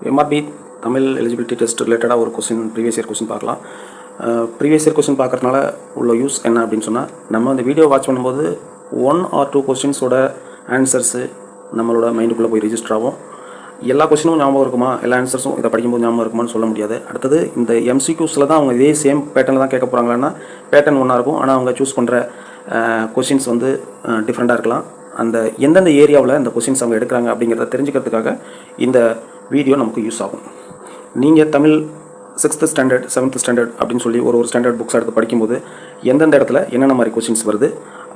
MRP Tamil eligibility test ரிலேட்டடாக ஒரு question previous year question பார்க்கலாம். ப்ரீவியஸ் இயர் கொஸ்டின் பார்க்குறதுனால உள்ள யூஸ் என்ன அப்படின்னு சொன்னால், நம்ம அந்த வீடியோ வாட்ச் பண்ணும்போது 1 or 2 கொஸ்டின்ஸோட ஆன்சர்ஸு நம்மளோட மைண்டுக்குள்ளே போய் ரிஜிஸ்டர் ஆகும். எல்லா கொஸ்டினும் ஞாபகம் இருக்குமா, எல்லா ஆன்சர்ஸும் இதை படிக்கும்போது ஞாபகம் இருக்குமான்னு சொல்ல முடியாது. அடுத்தது இந்த எம்சிக்யூஸில் தான் அவங்க இதே சேம் பேட்டர்னில் தான் கேட்க போகிறாங்களான்னா பேட்டர்ன் ஒன்றா இருக்கும், ஆனால் அவங்க சூஸ் பண்ணுற கொஸ்டின்ஸ் வந்து டிஃப்ரெண்ட்டாக இருக்கலாம். அந்த எந்தெந்த ஏரியாவில் இந்த கொஸ்டின்ஸ் அவங்க எடுக்கிறாங்க அப்படிங்கிறத தெரிஞ்சுக்கிறதுக்காக இந்த வீடியோ நமக்கு யூஸ் ஆகும். நீங்கள் Tamil 6th standard 7th standard அப்படின்னு சொல்லி ஒரு ஸ்டாண்டர்ட் புக்ஸ் எடுத்து படிக்கும்போது எந்தெந்த இடத்துல என்னென்ன மாதிரி கொஸ்டின்ஸ் வருது,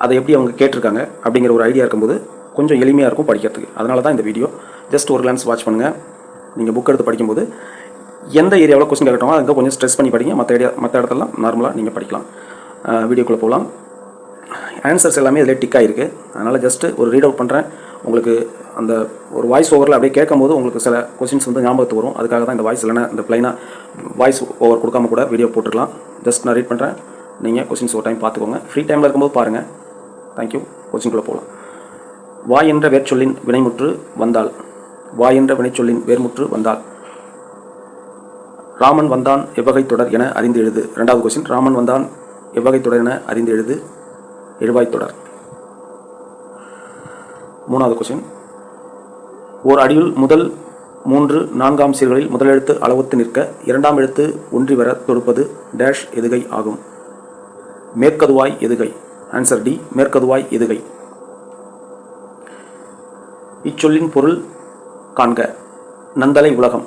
அதை எப்படி அவங்க கேட்டிருக்காங்க அப்படிங்கிற ஒரு ஐடியா இருக்கும்போது கொஞ்சம் எளிமையாக இருக்கும் படிக்கிறதுக்கு. அதனால தான் இந்த வீடியோ. ஜஸ்ட் ஒரு கிளான்ஸ் வாட்ச் பண்ணுங்கள். நீங்கள் புக் எடுத்து படிக்கும்போது எந்த ஏரியாவில் கொஸ்டின் கேட்கட்டோமோ அங்கே கொஞ்சம் ஸ்ட்ரெஸ் பண்ணி படிங்க. மற்ற இடத்துலாம் நார்மலாக நீங்கள் படிக்கலாம். வீடியோக்குள்ளே போகலாம். ஆன்சர்ஸ் எல்லாமே இதில் டிக் ஆகிருக்கு. அதனால் ஜஸ்ட்டு ஒரு ரீட் அவுட் பண்ணுறேன். உங்களுக்கு அந்த ஒரு வாய்ஸ் ஓவரில் அப்படியே கேட்கும்போது உங்களுக்கு சில கொஸ்டின்ஸ் வந்து ஞாபகத்துக்கு வரும். அதுக்காக தான் இந்த வாய்ஸ், இல்லைனா இந்த ப்ளைனாக வாய்ஸ் ஓவர் கொடுக்காம கூட வீடியோ போட்டுருக்கலாம். ஜஸ்ட் நான் ரீட் பண்ணுறேன், நீங்கள் கொஸ்டின்ஸ் ஒரு டைம் பார்த்துக்கோங்க. ஃப்ரீ டைமில் இருக்கும்போது பாருங்கள். தேங்க்யூ. கொஸ்டின்குள்ளே போகலாம். வா என்ற வேர்ச்சொல்லின் வினைமுற்று வந்தால். வா என்ற வினைச்சொல்லின் வேர்முற்று வந்தால். ராமன் வந்தான் எவ்வகை தொடர் என அறிந்து எழுது. 2வது கொஸ்டின். ராமன் வந்தான் எவ்வகை தொடர் என அறிந்து எழுது. எழுவாய் தொடர். 3வது கொஸ்டின். ஓர் அடியுள் முதல் 3 4 சீர்களில் முதலெழுத்து அளவுத்து நிற்க 2ஆம் எழுத்து ஒன்றி வர தொடுப்பது டேஷ் எதுகை ஆகும். மேற்கதுவாய் எதுகை. ஆன்சர் டி, மேற்கதுவாய் எதுகை. இச்சொல்லின் பொருள் காண்க. நந்தலை உலகம்.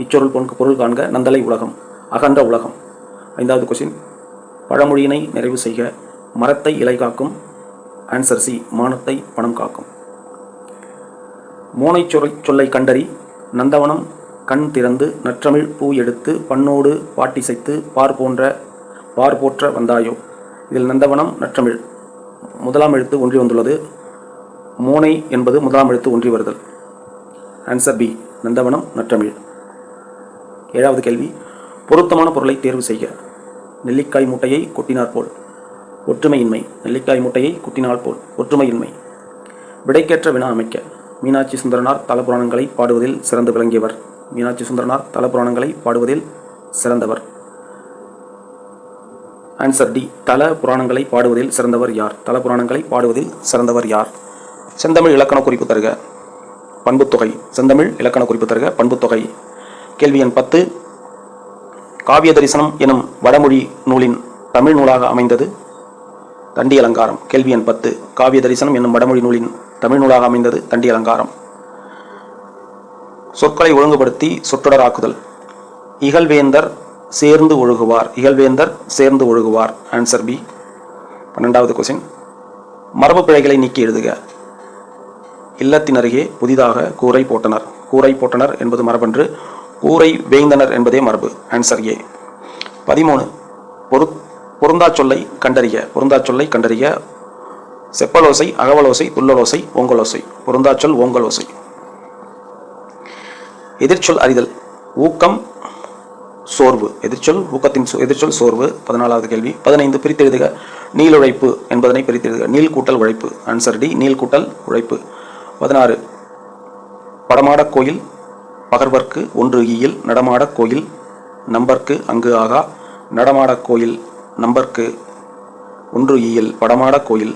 இச்சொருள் பொருள் காண்க. நந்தலை உலகம், அகன்ற உலகம். 5வது கொஸ்டின். பழமொழியினை நிறைவு செய்க. மரத்தை இலை காக்கும். ஆன்சர் சி, மானத்தை பணம் காக்கும். மோனை சொல்லை கண்டறி. நந்தவனம் கண் திறந்து நற்றமிழ் பூ எடுத்து பண்ணோடு பாட்டிசைத்து பார் போற்ற வந்தாயோ. இதில் நந்தவனம் நற்றமிழ் 1ஆம் எழுத்து ஒன்றி வந்துள்ளது. மோனை என்பது 1ஆம் எழுத்து ஒன்றி வருதல். ஆன்சர் பி, நந்தவனம் நற்றமிழ். 7வது கேள்வி. பொருத்தமான பொருளை தேர்வு செய்க. நெல்லிக்காய் மூட்டையை கொட்டினார் போல். ஒற்றுமையின்மை. நெல்லிக்காய் மூட்டையை கொட்டினால் போல், ஒற்றுமையின்மை. விடைக்கேற்ற வினா அமைக்க. மீனாட்சி சுந்தரனார் தல புராணங்களை பாடுவதில் சிறந்து விளங்கியவர். மீனாட்சி சுந்தரனார் தல புராணங்களை பாடுவதில் சிறந்தவர். ஆன்சர் டி, தல புராணங்களை பாடுவதில் சிறந்தவர் யார்? தல புராணங்களை பாடுவதில் சிறந்தவர் யார்? செந்தமிழ் இலக்கண குறிப்பு தருக. பண்புத்தொகை. செந்தமிழ் இலக்கண குறிப்பு தருக. பண்புத்தொகை. கேள்வி எண் 10. காவிய தரிசனம் எனும் வடமொழி நூலின் தமிழ் நூலாக அமைந்தது தண்டி அலங்காரம். கேள்வி எண் 10. காவிய தரிசனம் என்னும் வடமொழி நூலின் தமிழ் நூலாக அமைந்தது தண்டி அலங்காரம். சொற்களை ஒழுங்குபடுத்தி சொற்றொடராக்குதல். இகழ்வேந்தர் சேர்ந்து ஒழுகுவார். இகழ்வேந்தர் சேர்ந்து ஒழுகுவார். Answer B. 12வது கொஸ்டின். மரபு பிழைகளை நீக்கி எழுதுக. இல்லத்தினருகே புதிதாக கூரை போட்டனர். கூரை போட்டனர் என்பது மரபன்று. கூரை வேய்ந்தனர் என்பதே மரபு. Answer A. 13. பொருந்தா சொல்லை கண்டறிய. பொருந்தா சொல்லை கண்டறிய. செப்பலோசை, அகவலோசை, துள்ளலோசை, ஓங்கலோசை. பொருந்தாச்சொல் ஓங்கலோசை. எதிர்ச்சொல் அறிதல். ஊக்கம் சோர்வு. எதிர்ச்சொல் சோர்வு. 14வது கேள்வி. 15. பிரித்தெழுதுக. நீளுழைப்பு என்பதனை பிரித்தெழுதுக. நீள் கூட்டல் உழைப்பு. ஆன்சர் டி, நீள் கூட்டல் உழைப்பு. 16. படமாடக் கோயில் பகர்வர்க்கு ஒன்று ஈயில். நடமாடக் கோயில் நம்பர்க்கு அங்கு ஆகா. நடமாடக் கோயில் நம்பர்க்கு ஒன்று ஈயில். படமாடக் கோயில்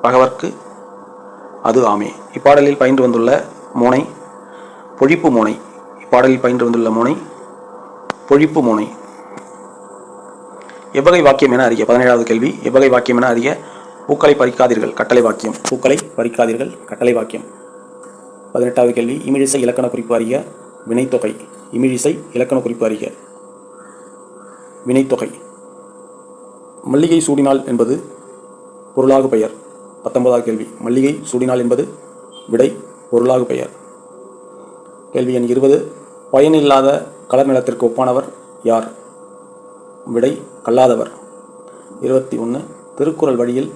பகவர்க்கு அது ஆமே. இப்பாடலில் பயின்று வந்துள்ள மோனை பொழிப்பு மோனை. இப்பாடலில் பயின்று வந்துள்ள மோனை பொழிப்பு மோனை. எவ்வகை வாக்கியம் என அறிய. 17வது கேள்வி. எவ்வகை வாக்கியம் என அறிய. பூக்களை பறிக்காதீர்கள் கட்டளை வாக்கியம். பூக்களை பறிக்காதீர்கள் கட்டளை வாக்கியம். 18வது கேள்வி. இமிழிசை இலக்கண குறிப்பு அறிய. வினைத்தொகை. இமிழிசை இலக்கண குறிப்பு அறிய. வினைத்தொகை. மல்லிகை சூடினாள் என்பது பொருளாகு பெயர். 19வது கேள்வி. மல்லிகை சூடினாள் என்பது விடை பொருளாகு பெயர். கேள்வி எண் 20. பயனில்லாத கலர் நிலத்திற்கு ஒப்பானவர் யார்? விடை கல்லாதவர். 21. திருக்குறள் வழியில்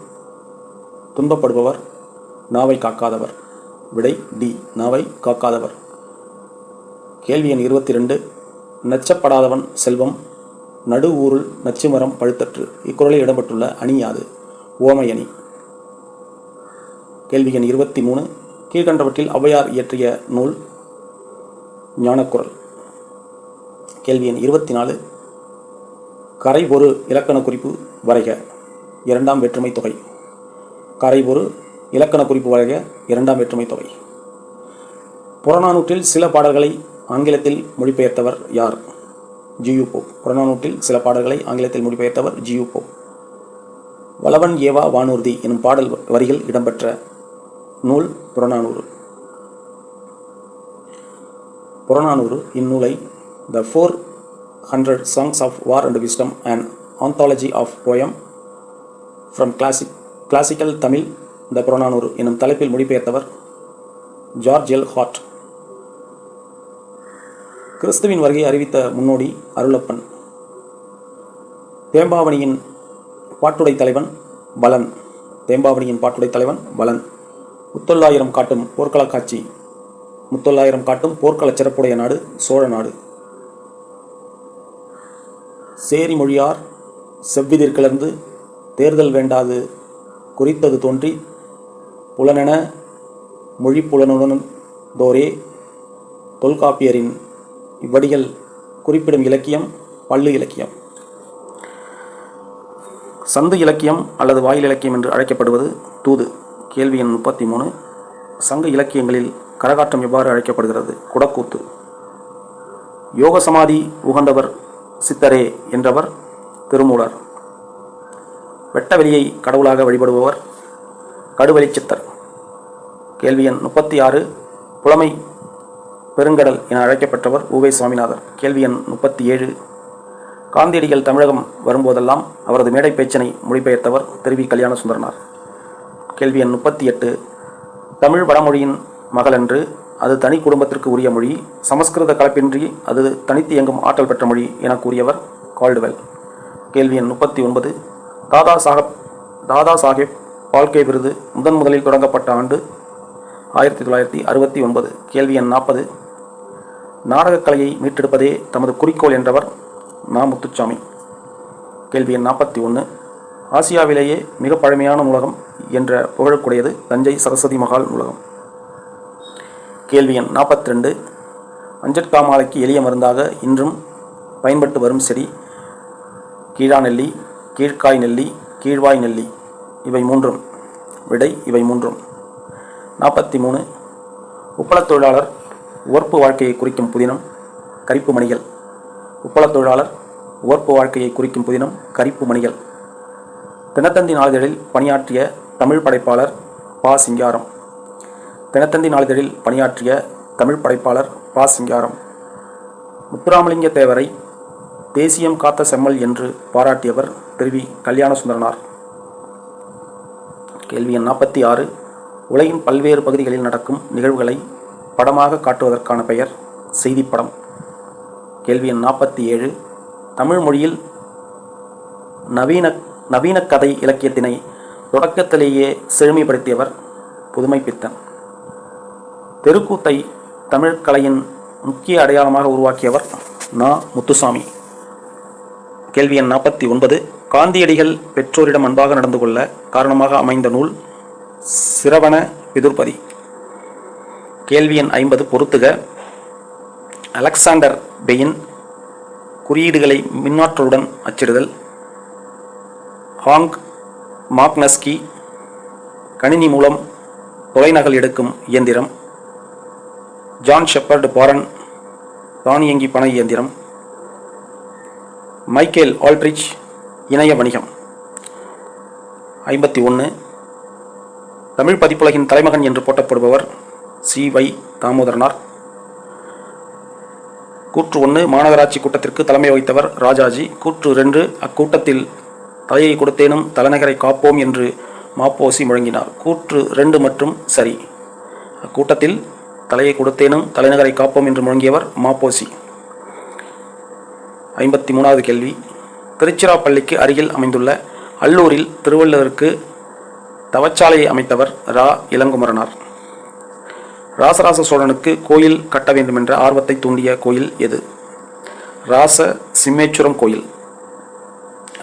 துன்பப்படுபவர் நாவை காக்காதவர். விடை டி, நாவை காக்காதவர். கேள்வி எண் 22. நச்சப்படாதவன் செல்வம் நடு ஊருள் நச்சுமரம் பழுத்தற்று. இக்குறளில் இடம்பெற்றுள்ள அணி யாது? ஓமை அணி. கேள்வி எண் 23. கீழ்கண்டவற்றில் ஔவையார் இயற்றிய நூல் ஞானக்குரல். கேள்வி எண் 24. கரை ஒரு இலக்கண குறிப்பு வரைக. இரண்டாம் வேற்றுமை தொகை. கரை ஒரு இலக்கண குறிப்பு வரைக. இரண்டாம் வேற்றுமை தொகை. புறநானூற்றில் சில பாடல்களை ஆங்கிலத்தில் மொழிபெயர்த்தவர் யார்? ஜி.யு. போப். புறநானூற்றில் சில பாடல்களை ஆங்கிலத்தில் மொழிபெயர்த்தவர் ஜி.யு. போப். வளவன் ஏவா வானூர்தி எனும் பாடல் வரிகள் இடம்பெற்ற நூல் புறநானூறு. புறநானூறு இந்நூலை The 400 Songs of War and Wisdom, an Anthology of Poem from Classical Tamil, The Purananuru எனும் தலைப்பில் மொழிபெயர்த்தவர் ஜார்ஜ் எல். ஹார்ட். கிறிஸ்துவின் வருகை அறிவித்த முன்னோடி அருளப்பன். தேம்பாவணியின் பாட்டுடை தலைவன் பலன். தேம்பாவணியின் பாட்டுடை தலைவன் பலன். முத்தொள்ளாயிரம் காட்டும் போர்க்கள காட்சி. முத்தொள்ளாயிரம் காட்டும் போர்க்கள சிறப்புடைய நாடு சோழ நாடு. சேரி மொழியார் செவ்விதிர் கிளர்ந்து தேர்தல் வேண்டாது குறித்தது தோன்றி புலனென மொழி புலனுடன் தோரே தொல்காப்பியரின் இவ்வடிகள் குறிப்பிடும் இலக்கியம் பள்ளு இலக்கியம். சந்து இலக்கியம் அல்லது வாயில் இலக்கியம் என்று அழைக்கப்படுவது தூது. கேள்வி எண் 33. சங்க இலக்கியங்களில் கரகாட்டம் எவ்வாறு அழைக்கப்படுகிறது? குடக்கூத்து. யோக சமாதி உகந்தவர் சித்தரே என்றவர் திருமூலர். வெட்டவெளியை கடவுளாக வழிபடுபவர் கடுவெளி சித்தர். கேள்வி எண் 36. புலமை பெருங்கடல் என அழைக்கப்பட்டவர் உ.வே. சுவாமிநாதர். கேள்வி எண் 37. காந்தியடிகள் தமிழகம் வரும்போதெல்லாம் அவரது மேடை பேச்சினை மொழிபெயர்த்தவர் திருவி கல்யாண சுந்தரனார். கேள்வி எண் 38. தமிழ் வடமொழியின் மகளன்று, அது தனி குடும்பத்திற்கு உரிய மொழி, சமஸ்கிருத கலப்பின்றி அது தனித்து இயங்கும் ஆற்றல் பெற்ற மொழி என கூறியவர் கால்டுவெல். கேள்வி எண் 39. தாதா சாஹேப் பால்கே விருது முதலில் தொடங்கப்பட்ட ஆண்டு 1969. கேள்வி எண் 40. நாடகக்கலையை மீட்டெடுப்பதே தமது குறிக்கோள் என்றவர் நா. முத்துசாமி. கேள்வி எண் 41. ஆசியாவிலேயே மிக பழமையான நூலகம் என்ற புகழுக்குடையது தஞ்சை சரஸ்வதி மகால் நூலகம். கேள்வி எண் 42. அஞ்சற்காமாலைக்கு எளிய மருந்தாக இன்றும் பயன்பட்டு வரும் செடி கீழா நெல்லி, கீழ்காய் நெல்லி, கீழ்வாய் நெல்லி. இவை மூன்றும். விடை இவை மூன்றும். 43. உப்பளத் தொழிலாளர் உவர்ப்பு வாழ்க்கையை குறிக்கும் புதினம் கரிப்பு மணிகள். உப்பளத் தொழிலாளர் உவர்ப்பு வாழ்க்கையை குறிக்கும் புதினம் கரிப்பு மணிகள். தினத்தந்தி நாளிதழில் பணியாற்றிய தமிழ் படைப்பாளர் பா. சிங்காரம். தினத்தந்தி நாளிதழில் பணியாற்றிய தமிழ் படைப்பாளர் பா. சிங்காரம். முத்துராமலிங்க தேவரை தேசியம் காத்த செம்மல் என்று பாராட்டியவர் திருவி கல்யாண சுந்தரனார். கேள்வி எண் 46. உலகின் பல்வேறு பகுதிகளில் நடக்கும் நிகழ்வுகளை படமாக காட்டுவதற்கான பெயர் செய்திப்படம். கேள்வி எண் 47. தமிழ் மொழியில் நவீன கதை இலக்கியத்தினை தொடக்கத்திலேயே செழுமைப்படுத்தியவர் புதுமைப்பித்தன். தெருக்கூத்தை தமிழ் கலையின் முக்கிய அடையாளமாக உருவாக்கியவர் நா. முத்துசாமி. கேள்வி எண் 49. காந்தியடிகள் பெற்றோரிடம் அன்பாக நடந்து கொள்ள காரணமாக அமைந்த நூல் சிரவண பிதுர்பதி. கேள்வி எண் 50. பொறுத்துக. அலெக்சாண்டர் பெயின் குறியீடுகளை மின்னாற்றலுடன் அச்சிடுதல். ஹாங் மாக்னஸ்கி கணினி மூலம் தொலைநகல் எடுக்கும் இயந்திரம். ஜான் ஷெப்பர்டு பாரன் தானியங்கி பண இயந்திரம். மைக்கேல் ஆல்ட்ரிச் இணைய வணிகம். 51. தமிழ் பதிப்புலகின் தலைமகன் என்று போற்றப்படுபவர் சி.வை. தாமோதரனார். கூற்று 1. மாநகராட்சி கூட்டத்திற்கு தலைமை வகித்தவர் ராஜாஜி. கூற்று 2. அக்கூட்டத்தில் தலையை கொடுத்தேனும் தலைநகரை காப்போம் என்று மாப்போசி முழங்கினார். கூற்று 2 மற்றும் சரி. அக்கூட்டத்தில் தலையை கொடுத்தேனும் தலைநகரை காப்போம் என்று முழங்கியவர் மாப்போசி. 53வது கேள்வி. திருச்சிராப்பள்ளிக்கு அருகில் அமைந்துள்ள அல்லூரில் திருவள்ளுவருக்கு தவச்சாலையை அமைத்தவர் ரா. இளங்குமரனார். ராசராச சோழனுக்கு கோயில் கட்ட வேண்டுமென்ற ஆர்வத்தை தூண்டிய கோயில் எது? ராச சிம்மேச்சுரம் கோயில்.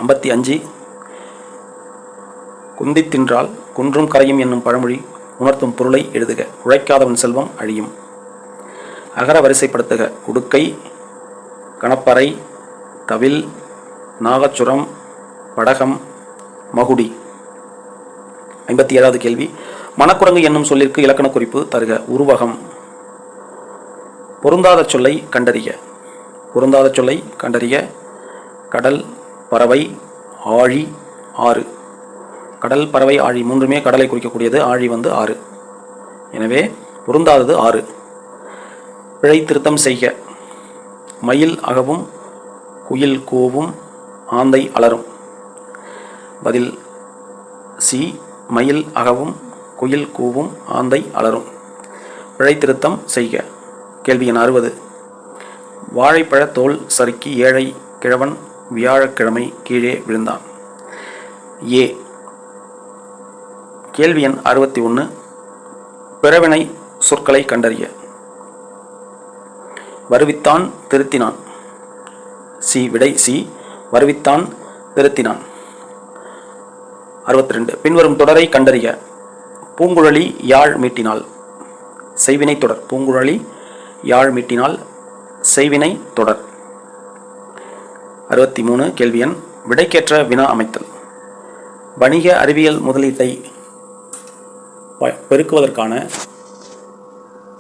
55. குந்தி தின்றால் குன்றும் கரையும் என்னும் பழமொழி உணர்த்தும் பொருளை எழுதுக. உழைக்காதவன் செல்வம் அழியும். அகர வரிசைப்படுத்துக. உடுக்கை, கணப்பறை, தவில், நாகச்சுரம், படகம், மகுடி. 57வது கேள்வி. மணக்குரங்கு என்னும் சொல்லிற்கு இலக்கண குறிப்பு தருக. உருவகம். பொருந்தாத சொல்லை கண்டறிக. பொருந்தாத சொல்லை கண்டறிக. கடல், பறவை, ஆழி, ஆறு. கடல், பறவை, ஆழி மூன்றுமே கடலை குறிக்கக்கூடியது. ஆழி ஆறு. எனவே பொருந்தாதது ஆறு. பிழை திருத்தம் செய்க. மயில் அகவும், குயில் கூவும், ஆந்தை அலரும். பதில் சி. மயில் அகவும், குயில் கூவும், ஆந்தை அலரும். பிழை திருத்தம் செய்க. கேள்வி எண் 60. வாழைப்பழ தோல் சறுக்கி ஏழை கிழவன் வியாழக்கிழமை கீழே விழுந்தான். ஏ. கேள்வி எண் 61. பிறவினை சொற்களை கண்டறிய. வருவித்தான், திருத்தினான். சி. விடை சி. வருவித்தான், திருத்தினான். 62. பின்வரும் தொடரை கண்டறிய. பூங்குழலி யாழ் மீட்டினாள். செய்வினை தொடர். பூங்குழலி யாழ் மீட்டினாள். செய்வினை தொடர். 63. கேள்வி எண். விடைக்கேற்ற வினா அமைத்தல். வணிக அறிவியல் முதலீட்டை பெருக்குவதற்கான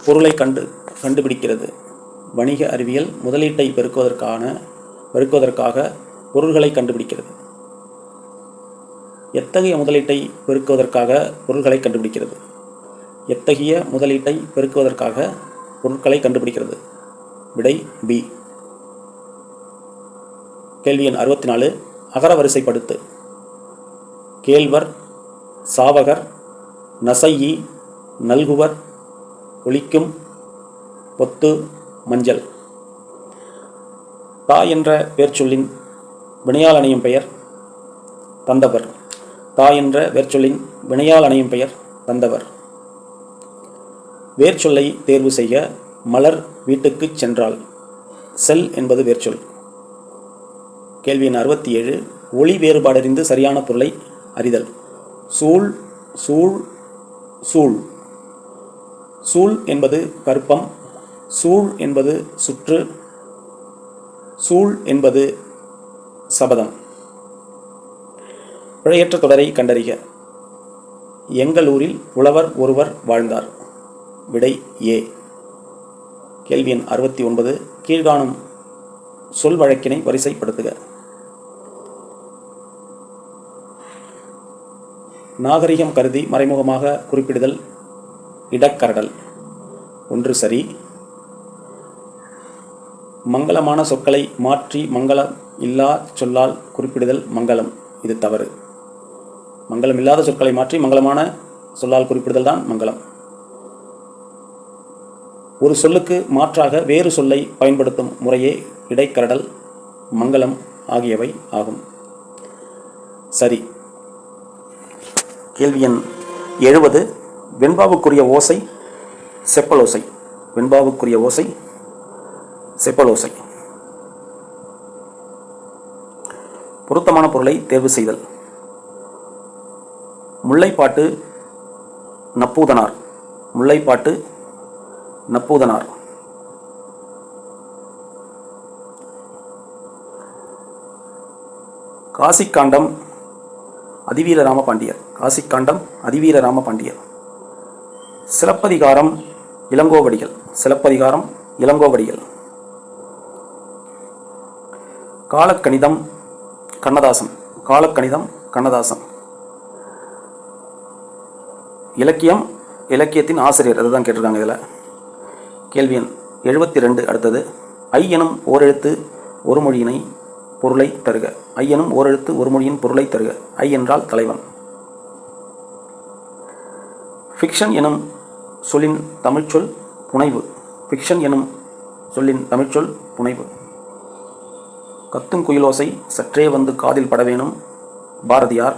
பொருளை கண்டுபிடிக்கிறது. வணிக அறிவியல் முதலீட்டை பெருக்குவதற்காக பொருள்களை கண்டுபிடிக்கிறது. எத்தகைய முதலீட்டை பெருக்குவதற்காக பொருள்களை கண்டுபிடிக்கிறது? எத்தகைய முதலீட்டை பெருக்குவதற்காக பொருட்களை கண்டுபிடிக்கிறது? விடை பி. கேள்வி எண் 64. அகர வரிசைப்படுத்து. கேள்வர், சாவகர், நசையி, நல்குவர், ஒலிக்கும், பொத்து, மஞ்சள். தா என்ற வேர்ச்சொல்லின் வினையால் அணையும் பெயர் தந்தவர். தா என்ற வேர்ச்சொல்லின் வினையால் அணையும் பெயர் தந்தவர். வேர்ச்சொல்லை தேர்வு செய்ய. மலர் வீட்டுக்குச் சென்றாள். செல் என்பது வேர்ச்சொல். கேள்வி எண் 67. ஒளி வேறுபாடறிந்து சரியான பொருளை அறிதல். சூழ், சூழ், சூழ். சூழ் என்பது கருப்பம். சூழ் என்பது சுற்று. சூழ் என்பது சபதம். பிழையற்ற தொடரை கண்டறிக. எங்கள் ஊரில் உழவர் ஒருவர் வாழ்ந்தார். விடை ஏ. கேள்வி எண் 69. கீழ்காணும் சொல் வழக்கினை வரிசைப்படுத்துக. நாகரிகம் கருதி மறைமுகமாக குறிப்பிடுதல் இடக்கரடல். 1 சரி. மங்களமான சொற்களை மாற்றி மங்களம் இல்லா சொல்லால் குறிப்பிடுதல் மங்களம். இது தவறு. மங்களம் இல்லாத சொற்களை மாற்றி மங்களமான சொல்லால் குறிப்பிடுதல் தான் மங்களம். ஒரு சொல்லுக்கு மாற்றாக வேறு சொல்லை பயன்படுத்தும் முறையே இடைக்கரடல், மங்களம் ஆகியவை ஆகும். சரி. கேள்வி எண் 70. வெண்பாவுக்குரிய ஓசை செப்பலோசை. வெண்பாவுக்குரிய ஓசை செப்பலோசை. பொருத்தமான பொருளை தேர்வு செய்தல். முல்லைப்பாட்டு நப்பூதனார். முல்லைப்பாட்டு நப்பூதனார். காசிக்காண்டம் அதிவீர ராமபாண்டியர். காசிக்காண்டம் அதிவீர ராமபாண்டியர். சிலப்பதிகாரம் இளங்கோவடிகள். சிலப்பதிகாரம் இளங்கோவடிகள். காலக்கணிதம் கண்ணதாசன். காலக்கணிதம் கண்ணதாசன். இலக்கியம் இலக்கியத்தின் ஆசிரியர். அதுதான் கேட்டிருக்காங்க இதில். கேள்வி எண் 72. அடுத்தது. ஐ எனும் ஓரெழுத்து ஒரு மொழியினை பொருளை தருக. ஐ எனும் ஓரெழுத்து ஒரு மொழியின் பொருளை தருக. ஐ என்றால் தலைவன். ஃபிக்ஷன் எனும் சொல்லின் தமிழ்ச்சொல் புனைவு. ஃபிக்ஷன் எனும் சொல்லின் தமிழ்ச்சொல் புனைவு. கத்தும் குயிலோசை சற்றே வந்து காதில் படவேணும். பாரதியார்.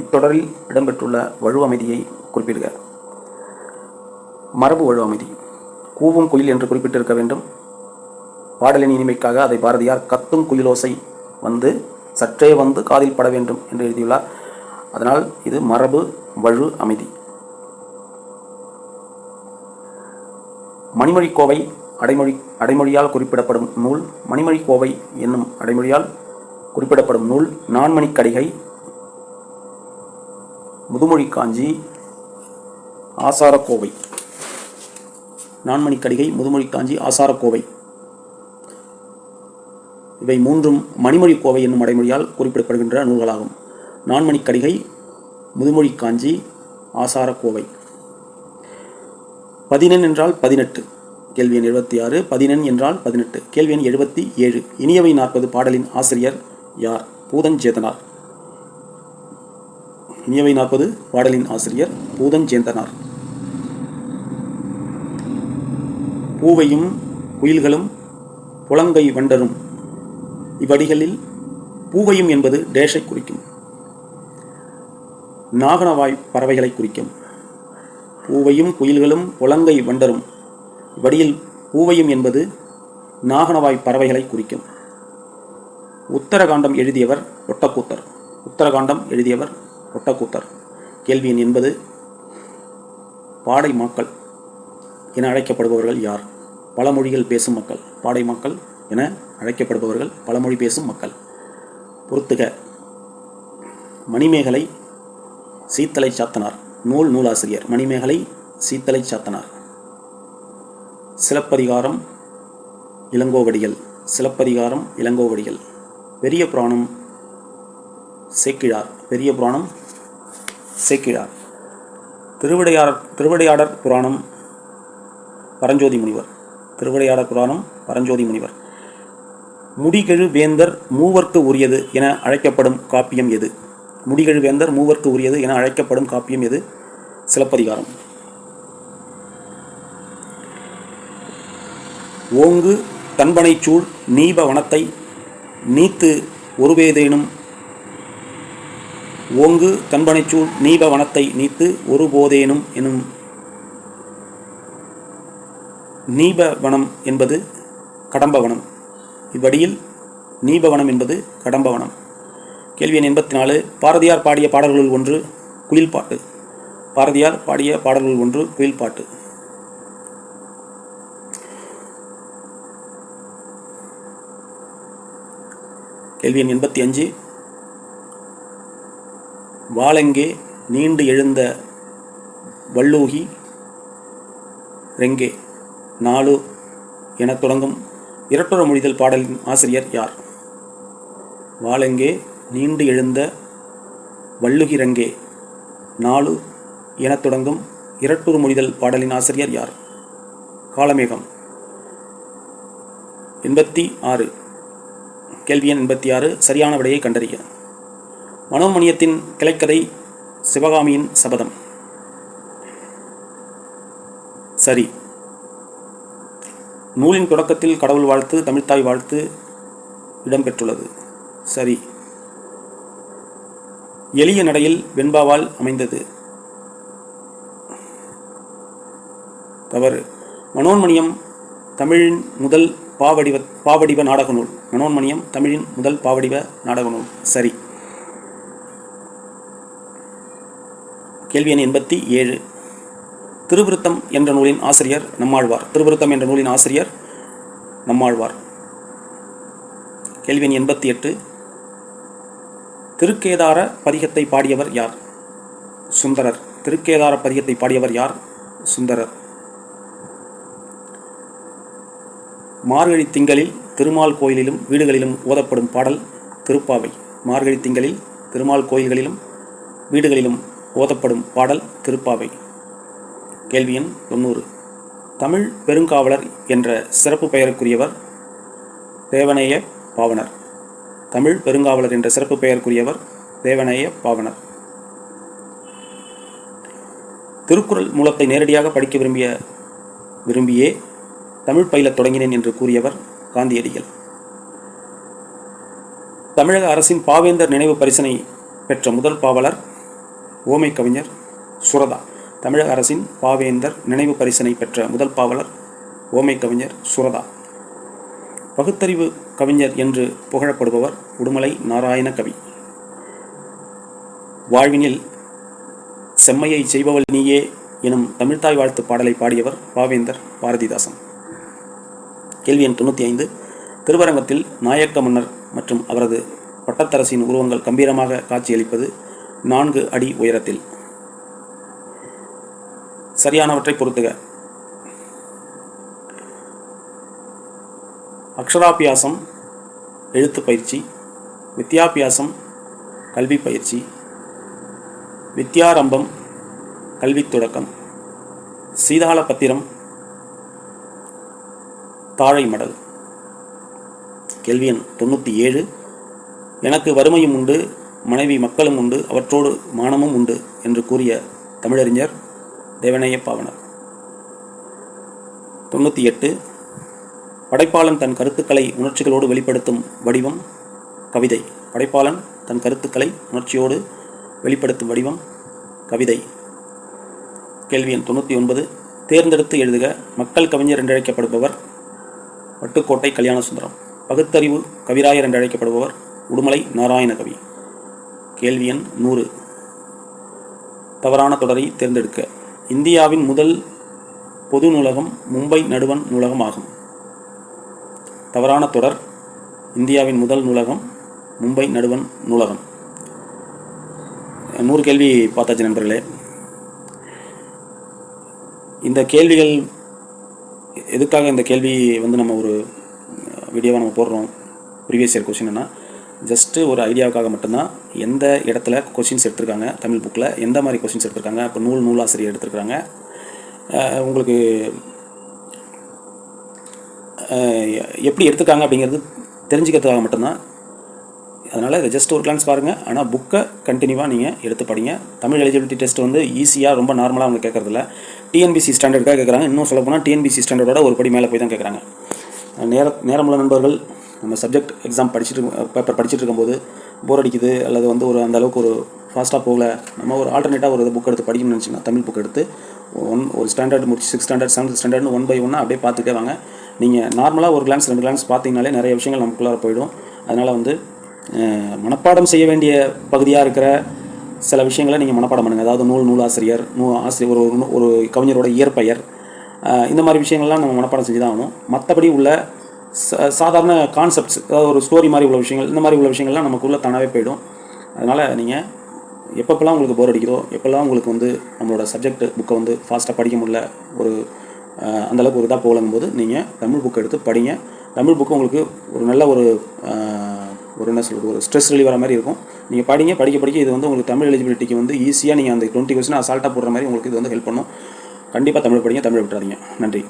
இத்தொடரில் இடம்பெற்றுள்ள வழுவமைதியை குறிப்பிடுக. மரபு வழுவமைதி. கூவும் குயில் என்று குறிப்பிட்டிருக்க வேண்டும். பாடலின் இனிமைக்காக அதை பாரதியார் கத்தும் குயிலோசை வந்து சற்றே வந்து காதில் பட வேண்டும் என்று எழுதியுள்ளார். அதனால் இது மரபு வழு அமைதி. மணிமொழிக்கோவை அடைமொழியால் குறிப்பிடப்படும் நூல். மணிமொழி கோவை என்னும் அடைமொழியால் குறிப்பிடப்படும் நூல். நான்மணிக்கடிகை, முதுமொழி காஞ்சி, ஆசாரக்கோவை. நான்மணிக்கடிகை, முதுமொழி காஞ்சி, ஆசாரக்கோவை இவை மூன்றும் மணிமொழி கோவை என்னும் அடைமொழியால் குறிப்பிடப்படுகின்ற நூல்களாகும். நான்மணிக்கடிகை, முதுமொழி காஞ்சி, ஆசாரக்கோவை. பதினெண் என்றால் 18. கேள்வி எண் 76. பதினெண் என்றால் 18. கேள்வி எண் 77. இனியவை 40 பாடலின் ஆசிரியர் யார்? பூதஞ்சேந்தனார். இனியவை 40 பாடலின் ஆசிரியர் பூதஞ்சேந்தனார். பூவையும் குயில்களும் புலங்கை வண்டரும் இவ்வடிகளில் பூவையும் என்பது டேஷை குறிக்கும். நாகனவாய் பறவைகளை குறிக்கும். பூவையும் குயில்களும் புலங்கை வண்டரும் இவ்வடியில் பூவையும் என்பது நாகனவாய் பறவைகளை குறிக்கும். உத்தரகாண்டம் எழுதியவர் ஒட்டக்கூத்தர். உத்தரகாண்டம் எழுதியவர் ஒட்டக்கூத்தர். கேள்வி எண் 80. பாடை மாக்கள் என அழைக்கப்படுபவர்கள் யார்? பழமொழிகள் பேசும் மக்கள். பாடை மாக்கள் என அழைக்கப்படுபவர்கள் பழமொழி பேசும் மக்கள். பொறுத்துக. மணிமேகலை சீத்தலை சாத்தனார். நூலாசிரியர் மணிமேகலை சீத்தலை சாத்தனார். சிலப்பதிகாரம் இளங்கோவடிகள். சிலப்பதிகாரம் இளங்கோவடிகள். பெரிய புராணம் சேக்கிழார். பெரிய புராணம் சேக்கிழார். திருவிடையாடற் புராணம் பரஞ்சோதி முனிவர். திருவிடையாடற் புராணம் பரஞ்சோதி முனிவர். முடிகெழு வேந்தர் மூவர்க்கு உரியது என அழைக்கப்படும் காப்பியம் எது? முடிகெழு வேந்தர் மூவர்க்கு உரியது என அழைக்கப்படும் காப்பியம் எது? சிலப்பதிகாரம். ஓங்கு தன்பனைச்சூழ் நீப வனத்தை நீத்து ஒருபேதேனும். ஓங்கு தன்பனைச்சூழ் நீப வனத்தை நீத்து ஒருபோதேனும் எனும். நீபவனம் என்பது கடம்பவனம். இவ்வடியில் நீபவனம் என்பது கடம்பவனம். கேள்வி எண் 84. பாரதியார் பாடிய பாடல்களுள் ஒன்று குயில்பாட்டு. பாரதியார் பாடிய பாடல்களுள் ஒன்று குயில்பாட்டு. கேள்வி எண் 85. வாளெங்கே நீண்டு எழுந்த வல்லூகி ரெங்கே நாலு என தொடங்கும் இரட்டுற மொழிதல் பாடலின் ஆசிரியர் யார்? வாளெங்கே நீண்டு எழுந்த வல்லுகி ரெங்கே நாலு என தொடங்கும் இரட்டுறு மொழிதல் பாடலின் ஆசிரியர் யார்? காளமேகம். 86. கேள்வி எண் 86. சரியான விடையை கண்டறிய. மனோன்மணியத்தின் கிளைக்கதை சிவகாமியின் சபதம். சரி. நூலின் தொடக்கத்தில் கடவுள் வாழ்த்து, தமிழ்த்தாய் வாழ்த்து இடம்பெற்றுள்ளது. சரி. எளிய நடையில் வெண்பாவால் அமைந்தது. தவறு. மனோன்மணியம் தமிழின் முதல் பாவடிவ நாடக நூல். மனோன்மணியம் தமிழின் முதல் பாவடிவ நாடக நூல். சரி. கேள்வி எண் 87. திருவிருத்தம் என்ற நூலின் ஆசிரியர் நம்மாழ்வார். திருவிருத்தம் என்ற நூலின் ஆசிரியர் நம்மாழ்வார். கேள்வி எண் 88. திருக்கேதார பதிகத்தை பாடியவர் யார்? சுந்தரர். திருக்கேதார பதிகத்தை பாடியவர் யார்? சுந்தரர். மார்கழி திங்களில் திருமால் கோயிலிலும் வீடுகளிலும் ஓதப்படும் பாடல் திருப்பாவை. மார்கழி திங்களில் திருமால் கோயில்களிலும் வீடுகளிலும் ஓதப்படும் பாடல் திருப்பாவை. கேள்வி எண் 90. தமிழ் பெருங்காவலர் என்ற சிறப்பு பெயருக்குரியவர் தேவநேய பாவனர். தமிழ் பெருங்காவலர் என்ற சிறப்பு பெயருக்குரியவர் தேவநேய பாவனர். திருக்குறள் மூலத்தை நேரடியாக படிக்க விரும்பியே தமிழ் பயிலத் தொடங்கினேன் என்று கூறியவர் காந்தியடிகள். தமிழக அரசின் பாவேந்தர் நினைவு பரிசினை பெற்ற முதல் பாவலர் ஓமை கவிஞர் சுரதா. தமிழக அரசின் பாவேந்தர் நினைவு பரிசினை பெற்ற முதல் பாவலர் ஓமை கவிஞர் சுரதா. பகுத்தறிவு கவிஞர் என்று புகழப்படுபவர் உடுமலை நாராயண கவி. வாழ்வினில் செம்மையை செய்பவள் நீயே எனும் தமிழ்த்தாய் வாழ்த்து பாடலை பாடியவர் பாவேந்தர் பாரதிதாசன். கேள்வி எண் 95. திருவரங்கத்தில் நாயக்க மன்னர் மற்றும் அவரது பட்டத்தரசின் உருவங்கள் கம்பீரமாக காட்சியளிப்பது 4 அடி உயரத்தில். சரியானவற்றை பொறுத்துக. அக்ஷராபியாசம் எழுத்து பயிற்சி, வித்யாபியாசம் கல்வி பயிற்சி, வித்யாரம்பம் கல்வி தொடக்கம், சீதாள பத்திரம் தாழை மடல். கேள்வி எண் 97. எனக்கு வறுமையும் உண்டு, மனைவி மக்களும் உண்டு, அவற்றோடு மானமும் உண்டு என்று கூறிய தமிழறிஞர் தேவநேய பாவனர். 98. படைப்பாளன் தன் கருத்துக்களை உணர்ச்சிகளோடு வெளிப்படுத்தும் வடிவம் கவிதை. படைப்பாளன் தன் கருத்துக்களை உணர்ச்சியோடு வெளிப்படுத்தும் வடிவம் கவிதை. கேள்வி எண் 99. தேர்ந்தெடுத்து எழுதுக. மக்கள் கவிஞர் என்றழைக்கப்படுபவர் வட்டுக்கோட்டை கல்யாணசுந்தரம். பகுத்தறிவு கவிராயர் என்றழைக்கப்படுபவர் உடுமலை நாராயணகவி. கேள்வி எண் 100. தவறான தொடரை தேர்ந்தெடுக்க. இந்தியாவின் முதல் பொது நூலகம் மும்பை நடுவண் நூலகம் ஆகும். தவறான தொடர். இந்தியாவின் முதல் நூலகம் மும்பை நடுவண் நூலகம். 100 கேள்வி பார்த்தாச்சு நண்பர்களே. இந்த கேள்விகள் எதுக்காக இந்த கேள்வி நம்ம ஒரு வீடியோவாக நம்ம போடுறோம், ப்ரீவியஸ் இயர் கொஸ்டின்னா ஜஸ்ட்டு ஒரு ஐடியாவுக்காக மட்டும்தான். எந்த இடத்துல கொஸ்டின்ஸ் எடுத்திருக்காங்க, தமிழ் புக்கில் எந்த மாதிரி கொஸ்டின்ஸ் எடுத்திருக்காங்க, இப்போ நூலாசிரியர் எடுத்திருக்காங்க, உங்களுக்கு எப்படி எடுத்துக்காங்க அப்படிங்கிறது தெரிஞ்சுக்கிறதுக்காக மட்டும்தான். அதனால் இதை ஜஸ்ட் ஒரு கிளான்ஸ் பாருங்கள். ஆனால் புக்கை கண்டினியூவாக நீங்கள் எடுத்து படிங்க. தமிழ் எலிஜிபிலிட்டி டெஸ்ட் ஈஸியாக ரொம்ப நார்மலாக அவங்க கேட்குறதில்ல. டிஎன்பிசி ஸ்டாண்டர்டுக்காக கேட்குறாங்க. இன்னும் சொல்ல போனால் டிஎன்பிசி ஸ்டாண்டர்டோட ஒரு படி மேலே போய் தான் கேட்குறாங்க. நேரமுள்ள நண்பர்கள் நம்ம சப்ஜெக்ட் எக்ஸாம் பேப்பர் படிச்சுட்டு இருக்கும்போது போர் அடிக்குது அல்லது ஒரு அந்த அளவுக்கு ஒரு ஃபாஸ்ட்டாக போகல, நம்ம ஒரு ஆல்டர்னேட்டாக ஒரு புக் எடுத்து படிக்கணும்னு நினச்சிங்கன்னா தமிழ் புக் எடுத்து ஒரு ஸ்டாண்டர்ட் முடிச்சு 6th ஸ்டாண்டர்ட் 7th ஸ்டாண்டர்ட்னு 1 by 1 அப்படியே பார்த்துட்டே வாங்க. நீங்கள் நார்மலாக ஒரு கிளான்ஸ் 2 கிளான்ஸ் பார்த்தீங்கனாலே நிறைய விஷயங்கள் நமக்குள்ளார போயிடும். அதனால் மனப்பாடம் செய்ய வேண்டிய பகுதியாக இருக்கிற சில விஷயங்களை நீங்கள் மனப்பாடம் பண்ணுங்கள். அதாவது நூலாசிரியர், ஒரு கவிஞரோட இயற்பெயர், இந்த மாதிரி விஷயங்கள்லாம் நம்ம மனப்பாடம் செஞ்சு தான் ஆகணும். மற்றபடி உள்ள சாதாரண கான்செப்ட்ஸ், அதாவது ஒரு ஸ்டோரி மாதிரி உள்ள விஷயங்கள், இந்த மாதிரி உள்ள விஷயங்கள்லாம் நமக்குள்ளே தானாகவே போயிடும். அதனால் நீங்கள் எப்பப்பெல்லாம் உங்களுக்கு போர் அடிக்குதோ, எப்போல்லாம் உங்களுக்கு நம்மளோட சப்ஜெக்ட் புக்கை ஃபாஸ்ட்டாக படிக்க முடியல, அந்தளவுக்கு ஒரு இதாக போகலங்கும்போது நீங்கள் தமிழ் புக்கை எடுத்து படிங்க. தமிழ் புக்கு உங்களுக்கு ஒரு நல்ல ஒரு என்ன சொல்கிறது, ஒரு ஸ்ட்ரெஸ் ரிலீவ் வர மாதிரி இருக்கும். நீங்கள் படிக்க இது உங்களுக்கு தமிழ் எலிஜிபிலிட்டிக்கு ஈஸியாக நீங்கள் அந்த 20 கொஸ்டின் அசால்ட்டாக போடுற மாதிரி உங்களுக்கு இது ஹெல்ப் பண்ணும். கண்டிப்பாக தமிழ் படிங்க, தமிழ் விட்டுறாதீங்க. நன்றி.